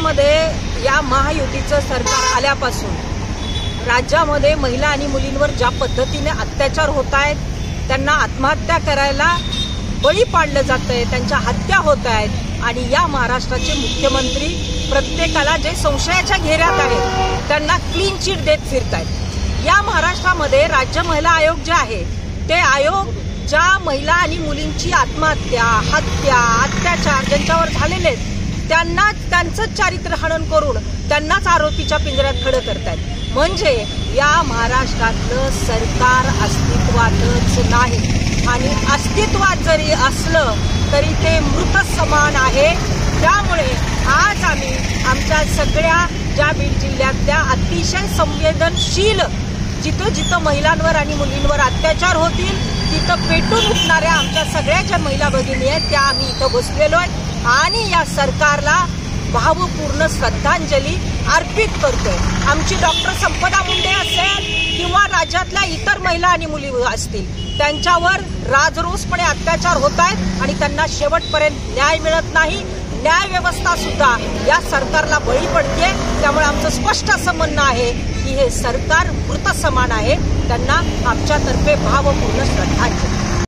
महाराष्ट्रामध्ये या महायुतीचं सरकार आल्यापासून राज्यामध्ये महिला आणि मुलींवर ज्या पद्धतीने अत्याचार होत आहेत, त्यांना आत्महत्या करायला बळी पाडलं जातंय, त्यांच्या हत्या होत आहेत आणि या महाराष्ट्राचे मुख्यमंत्री प्रत्येकाला जे संशयाच्या घेऱ्यात आहेत त्यांना क्लीन चिट देत फिरतायत। या महाराष्ट्रामध्ये राज्य महिला आयोग जे आहे ते आयोग ज्या महिला आणि मुलींची आत्महत्या, हत्या, अत्याचार ज्यांच्यावर झालेले आहेत त्यांना त्यांचंच चारित्र्य हनन करून त्यांनाच आरोपीच्या पिंजऱ्यात खडं करतायत। म्हणजे या महाराष्ट्रातलं सरकार अस्तित्वातच नाही आणि अस्तित्वात जरी असलं तरी ते मृत समान आहे। त्यामुळे आज आम्ही आमच्या सगळ्या ज्या बीड जिल्ह्यातल्या अतिशय संवेदनशील जिथं जिथं महिलांवर आणि मुलींवर अत्याचार होतील तिथं पेटून उठणाऱ्या आमच्या सगळ्या ज्या महिला भगिनी आहेत त्या आम्ही इथं बसलेलो आहे आणि या सरकारला भावपूर्ण श्रद्धांजली अर्पित करतोय। आमची डॉक्टर संपदा मुंडे असेल किंवा राज्यातल्या इतर महिला आणि मुली असतील त्यांच्यावर राजरोसपणे अत्याचार होत आहेत आणि त्यांना शेवटपर्यंत न्याय मिळत नाही। न्याय व्यवस्था सुद्धा या सरकारला बळी पडते। त्यामुळे आमचं स्पष्ट असं म्हणणं आहे की हे सरकार मृत समान आहे। त्यांना आमच्यातर्फे भावपूर्ण श्रद्धांजली।